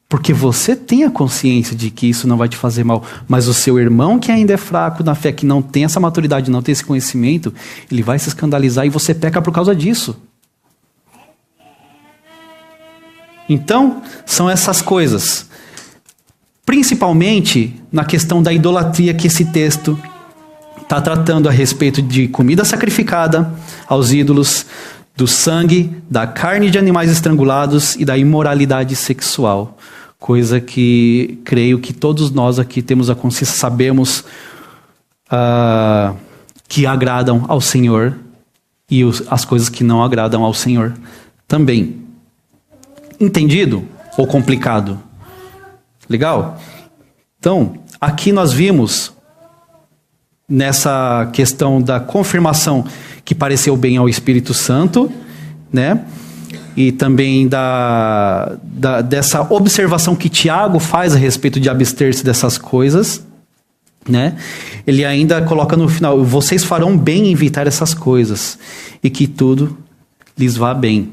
porque você tem a consciência de que isso não vai te fazer mal, mas o seu irmão que ainda é fraco na fé, que não tem essa maturidade, não tem esse conhecimento, ele vai se escandalizar e você peca por causa disso. Então, são essas coisas. Principalmente na questão da idolatria que esse texto está tratando a respeito de comida sacrificada aos ídolos, do sangue, da carne de animais estrangulados e da imoralidade sexual. Coisa que creio que todos nós aqui temos a consciência, sabemos que agradam ao Senhor e as coisas que não agradam ao Senhor também. Entendido ou complicado? Legal? Então, aqui nós vimos, nessa questão da confirmação que pareceu bem ao Espírito Santo, né? E também dessa observação que Tiago faz a respeito de abster-se dessas coisas, né? Ele ainda coloca no final, vocês farão bem em evitar essas coisas, e que tudo lhes vá bem.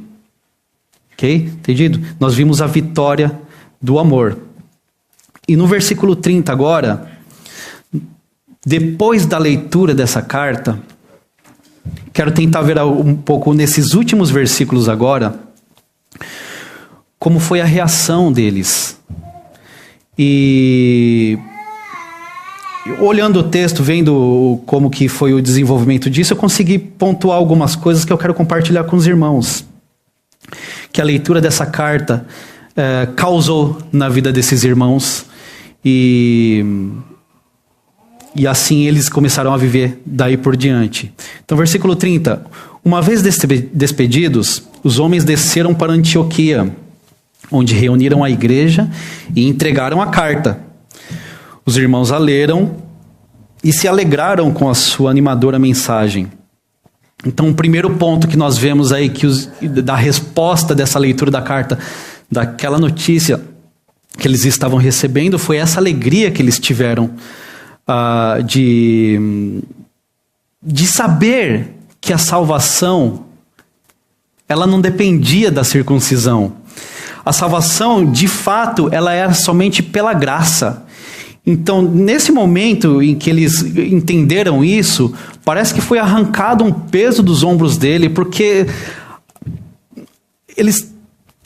Ok? Entendido? Nós vimos a vitória do amor. E no versículo 30 agora, depois da leitura dessa carta, quero tentar ver um pouco nesses últimos versículos agora, como foi a reação deles. E olhando o texto, vendo como que foi o desenvolvimento disso, eu consegui pontuar algumas coisas que eu quero compartilhar com os irmãos. Que a leitura dessa carta causou na vida desses irmãos. E assim eles começaram a viver daí por diante. Então, versículo 30. Uma vez despedidos, os homens desceram para Antioquia, onde reuniram a igreja e entregaram a carta. Os irmãos a leram e se alegraram com a sua animadora mensagem. Então, o primeiro ponto que nós vemos aí, da resposta dessa leitura da carta, daquela notícia que eles estavam recebendo, foi essa alegria que eles tiveram de saber que a salvação ela não dependia da circuncisão. A salvação, de fato, ela era somente pela graça. Então, nesse momento em que eles entenderam isso, parece que foi arrancado um peso dos ombros dele, porque eles,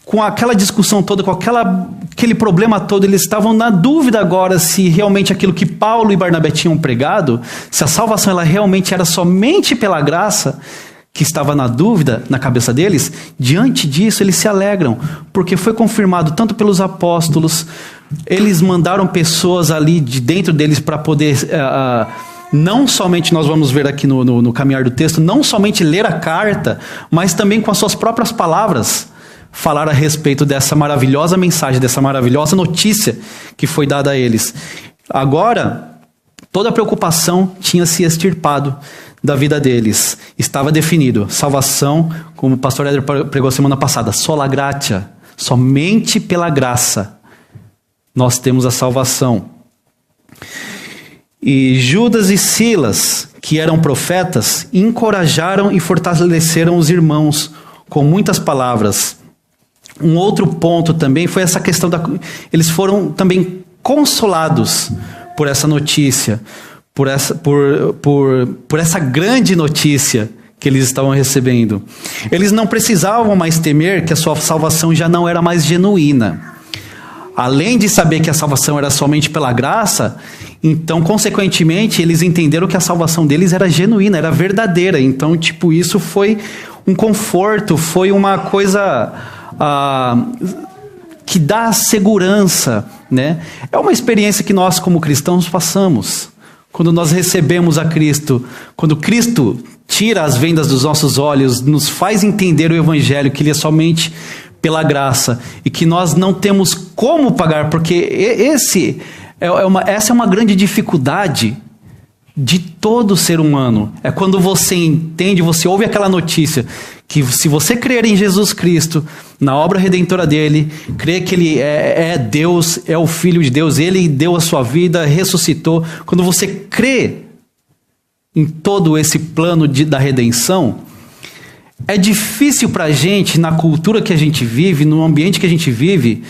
com aquela discussão toda, com aquele problema todo, eles estavam na dúvida agora se realmente aquilo que Paulo e Barnabé tinham pregado, se a salvação ela realmente era somente pela graça, que estava na dúvida na cabeça deles. Diante disso eles se alegram, porque foi confirmado tanto pelos apóstolos, eles mandaram pessoas ali de dentro deles para poder, não somente, nós vamos ver aqui no caminhar do texto, não somente ler a carta, mas também com as suas próprias palavras, falar a respeito dessa maravilhosa mensagem, dessa maravilhosa notícia que foi dada a eles. Agora, toda a preocupação tinha se extirpado da vida deles. Estava definido. Salvação, como o pastor Éder pregou semana passada, sola gratia, somente pela graça nós temos a salvação. E Judas e Silas, que eram profetas, encorajaram e fortaleceram os irmãos com muitas palavras. Um outro ponto também foi essa questão eles foram também consolados por essa notícia, por essa grande notícia que eles estavam recebendo. Eles não precisavam mais temer que a sua salvação já não era mais genuína. Além de saber que a salvação era somente pela graça, então, consequentemente, eles entenderam que a salvação deles era genuína, era verdadeira. Então, isso foi um conforto, foi uma coisa que dá segurança, né? É uma experiência que nós, como cristãos, passamos. quando nós recebemos a Cristo, quando Cristo tira as vendas dos nossos olhos, nos faz entender o Evangelho, que Ele é somente pela graça, e que nós não temos como pagar, porque essa é uma grande dificuldade de todo ser humano. É quando você entende, você ouve aquela notícia, que se você crer em Jesus Cristo, na obra redentora dele, crer que ele é Deus, é o Filho de Deus, ele deu a sua vida, ressuscitou. Quando você crê em todo esse plano da redenção, é difícil para a gente, na cultura que a gente vive, no ambiente que a gente vive,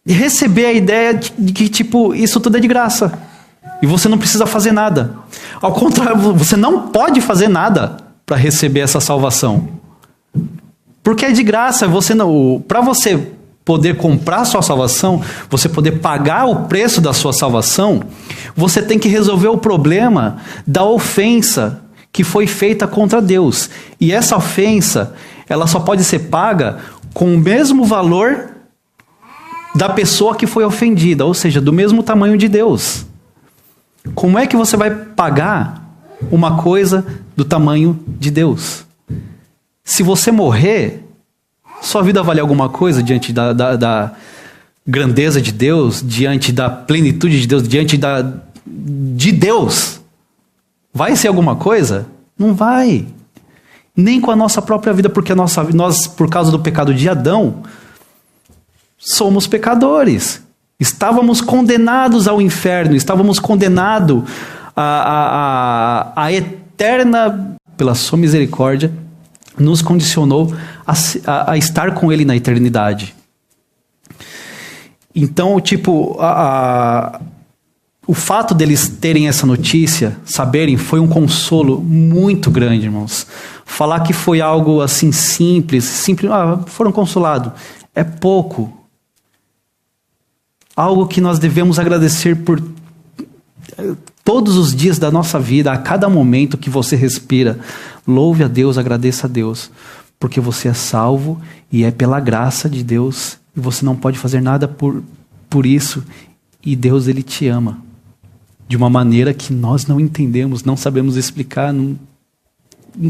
receber a ideia de que, tipo, isso tudo é de graça. E você não precisa fazer nada. Ao contrário, você não pode fazer nada para receber essa salvação. Porque é de graça. Para você poder comprar a sua salvação, você poder pagar o preço da sua salvação, você tem que resolver o problema da ofensa que foi feita contra Deus. E essa ofensa, ela só pode ser paga com o mesmo valor da pessoa que foi ofendida, ou seja, do mesmo tamanho de Deus. Como é que você vai pagar uma coisa do tamanho de Deus? Se você morrer, sua vida vale alguma coisa diante da grandeza de Deus, diante da plenitude de Deus, diante de Deus? Vai ser alguma coisa? Não vai. Nem com a nossa própria vida, porque nós, por causa do pecado de Adão, somos pecadores. Estávamos condenados ao inferno, estávamos condenados a eterna, pela sua misericórdia, nos condicionou a estar com Ele na eternidade. Então, tipo, o fato deles terem essa notícia, saberem, foi um consolo muito grande, irmãos. Falar que foi algo assim simples, foram consolados, é pouco. Algo que nós devemos agradecer por todos os dias da nossa vida, a cada momento que você respira. Louve a Deus, agradeça a Deus, porque você é salvo e é pela graça de Deus, e você não pode fazer nada por isso, e Deus, Ele te ama de uma maneira que nós não entendemos, não sabemos explicar, não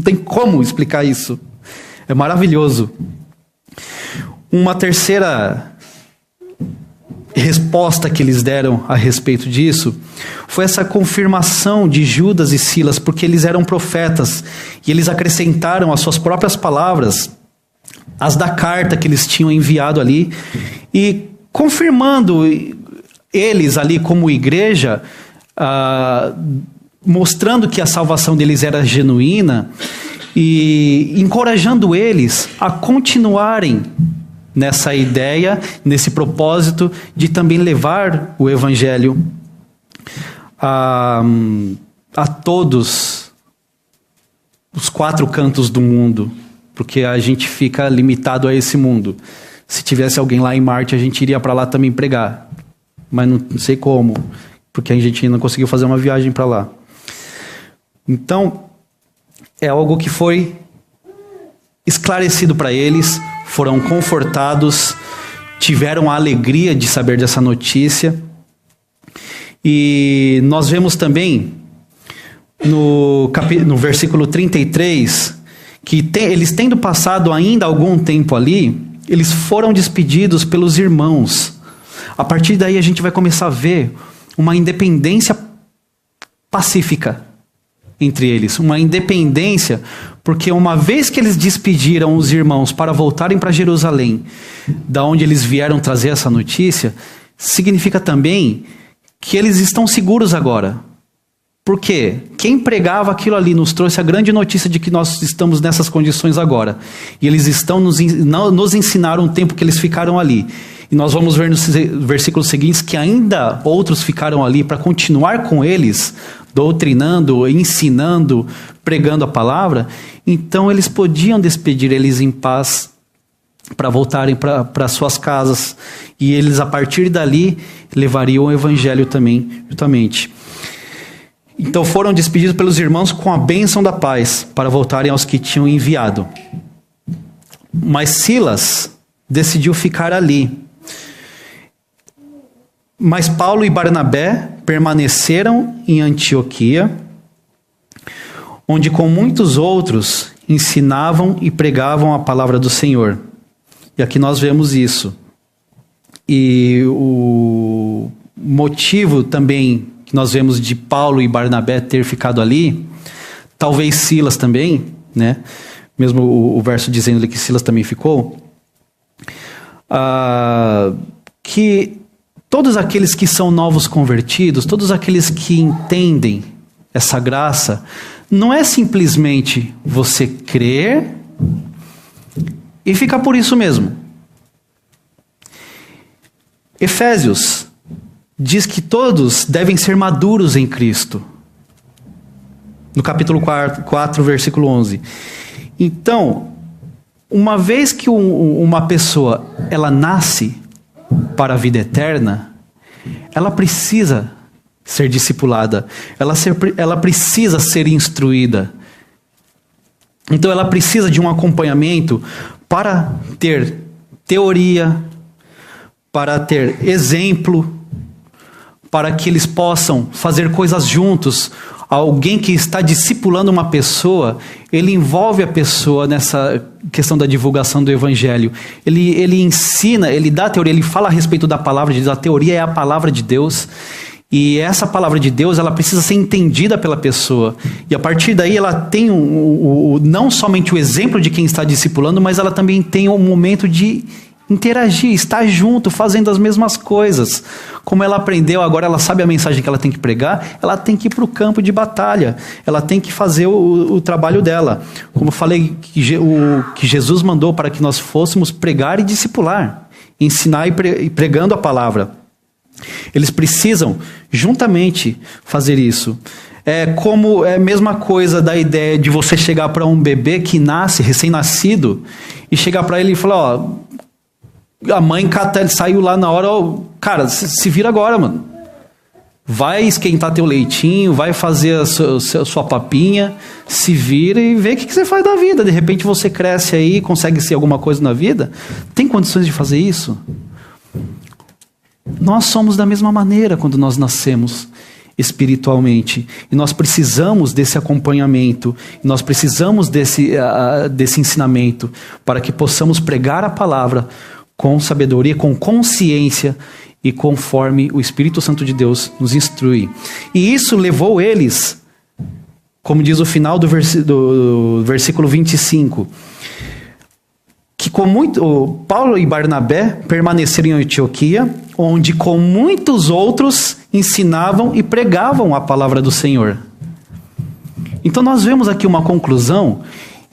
tem como explicar isso. É maravilhoso. Uma terceira resposta que eles deram a respeito disso foi essa confirmação de Judas e Silas, porque eles eram profetas e eles acrescentaram as suas próprias palavras, as da carta que eles tinham enviado ali, e confirmando eles ali como igreja, mostrando que a salvação deles era genuína e encorajando eles a continuarem nessa ideia, nesse propósito de também levar o Evangelho a todos os 4 cantos do mundo, porque a gente fica limitado a esse mundo. Se tivesse alguém lá em Marte, a gente iria para lá também pregar, mas não sei como, porque a gente não conseguiu fazer uma viagem para lá. Então, é algo que foi esclarecido para eles, foram confortados, tiveram a alegria de saber dessa notícia. E nós vemos também no versículo 33, que eles tendo passado ainda algum tempo ali, eles foram despedidos pelos irmãos. A partir daí a gente vai começar a ver uma independência pacífica entre eles, uma independência, porque uma vez que eles despediram os irmãos para voltarem para Jerusalém, da onde eles vieram trazer essa notícia, significa também que eles estão seguros agora. Por quê? Quem pregava aquilo ali nos trouxe a grande notícia de que nós estamos nessas condições agora. E eles estão nos ensinaram o tempo que eles ficaram ali. E nós vamos ver nos versículos seguintes que ainda outros ficaram ali para continuar com eles, doutrinando, ensinando, pregando a palavra. Então eles podiam despedir eles em paz para voltarem para suas casas. E eles, a partir dali, levariam o evangelho também, justamente. Então foram despedidos pelos irmãos com a bênção da paz, para voltarem aos que tinham enviado. Mas Silas decidiu ficar ali. Mas Paulo e Barnabé permaneceram em Antioquia, onde com muitos outros ensinavam e pregavam a palavra do Senhor. E aqui nós vemos isso. E o motivo também que nós vemos de Paulo e Barnabé ter ficado ali, talvez Silas também, né? Mesmo o verso dizendo que Silas também ficou, que todos aqueles que são novos convertidos, todos aqueles que entendem essa graça, não é simplesmente você crer e ficar por isso mesmo. Efésios diz que todos devem ser maduros em Cristo. No capítulo 4, versículo 11. Então, uma vez que uma pessoa ela nasce para a vida eterna, ela precisa ser discipulada, ela precisa ser instruída. Então ela precisa de um acompanhamento para ter teoria, para ter exemplo, para que eles possam fazer coisas juntos. Alguém que está discipulando uma pessoa, ele envolve a pessoa nessa questão da divulgação do evangelho. Ele ensina, ele dá a teoria, ele fala a respeito da palavra de Deus. A teoria é a palavra de Deus. E essa palavra de Deus, ela precisa ser entendida pela pessoa. E a partir daí ela tem não somente o exemplo de quem está discipulando, mas ela também tem um momento de interagir, estar junto, fazendo as mesmas coisas. Como ela aprendeu, agora ela sabe a mensagem que ela tem que pregar, ela tem que ir para o campo de batalha, ela tem que fazer o trabalho dela. Como eu falei, que Jesus mandou para que nós fôssemos pregar e discipular, ensinar e pregando a palavra. Eles precisam juntamente fazer isso. É a mesma coisa da ideia de você chegar para um bebê que nasce, recém-nascido, e chegar para ele e falar, ó, a mãe saiu lá na hora, ó, cara, se vira agora, mano. Vai esquentar teu leitinho, vai fazer a sua papinha, se vira e vê o que você faz da vida. De repente você cresce aí, consegue ser alguma coisa na vida. Tem condições de fazer isso? Nós somos da mesma maneira quando nós nascemos espiritualmente. E nós precisamos desse acompanhamento, nós precisamos desse ensinamento para que possamos pregar a palavra com sabedoria, com consciência e conforme o Espírito Santo de Deus nos instrui. E isso levou eles, como diz o final do versículo 25, que Paulo e Barnabé permaneceram em Antioquia, onde com muitos outros ensinavam e pregavam a palavra do Senhor. Então nós vemos aqui uma conclusão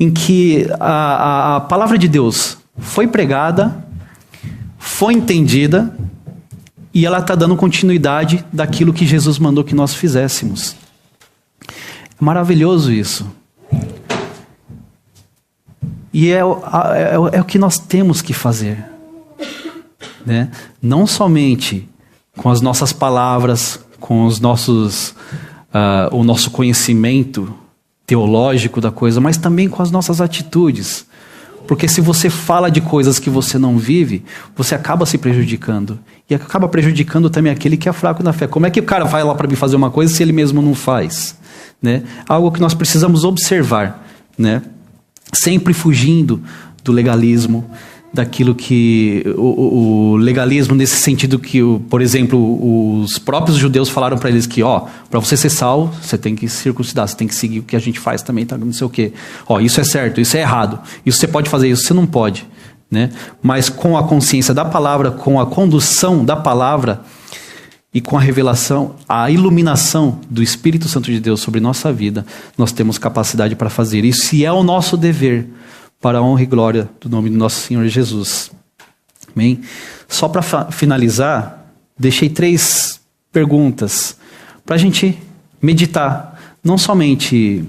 em que a palavra de Deus foi pregada, foi entendida, e ela está dando continuidade daquilo que Jesus mandou que nós fizéssemos. É maravilhoso isso. E é o que nós temos que fazer. Né? Não somente com as nossas palavras, com o nosso conhecimento teológico da coisa, mas também com as nossas atitudes. Porque se você fala de coisas que você não vive, você acaba se prejudicando. E acaba prejudicando também aquele que é fraco na fé. Como é que o cara vai lá para me fazer uma coisa se ele mesmo não faz? Né? Algo que nós precisamos observar, né? Sempre fugindo do legalismo, daquilo que o legalismo nesse sentido que, por exemplo, os próprios judeus falaram para eles que, para você ser salvo, você tem que circuncidar, você tem que seguir o que a gente faz também, tá? Não sei o quê. Isso é certo, isso é errado, isso você pode fazer, isso você não pode, né? Mas com a consciência da palavra, com a condução da palavra e com a revelação, a iluminação do Espírito Santo de Deus sobre nossa vida, nós temos capacidade para fazer isso e é o nosso dever, para a honra e glória do nome do nosso Senhor Jesus. Amém? Só para finalizar, deixei 3 perguntas para a gente meditar, não somente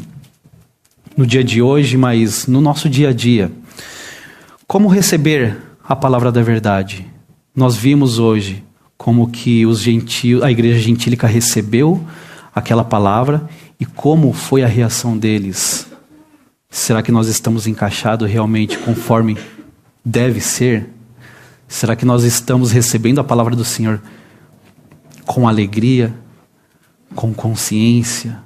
no dia de hoje, mas no nosso dia a dia. Como receber a palavra da verdade? Nós vimos hoje como que a igreja gentílica recebeu aquela palavra e como foi a reação deles. Será que nós estamos encaixados realmente conforme deve ser? Será que nós estamos recebendo a palavra do Senhor com alegria, com consciência?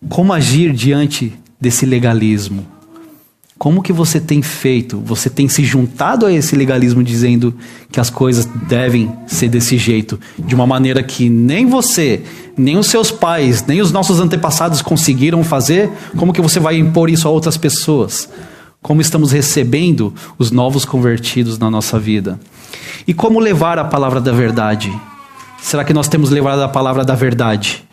Como agir diante desse legalismo? Como que você tem feito? Você tem se juntado a esse legalismo dizendo que as coisas devem ser desse jeito, de uma maneira que nem você, nem os seus pais, nem os nossos antepassados conseguiram fazer? Como que você vai impor isso a outras pessoas? Como estamos recebendo os novos convertidos na nossa vida? E como levar a palavra da verdade? Será que nós temos levado a palavra da verdade?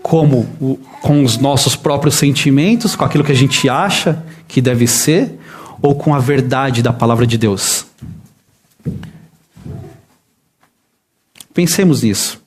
Com os nossos próprios sentimentos, com aquilo que a gente acha que deve ser, ou com a verdade da palavra de Deus? Pensemos nisso.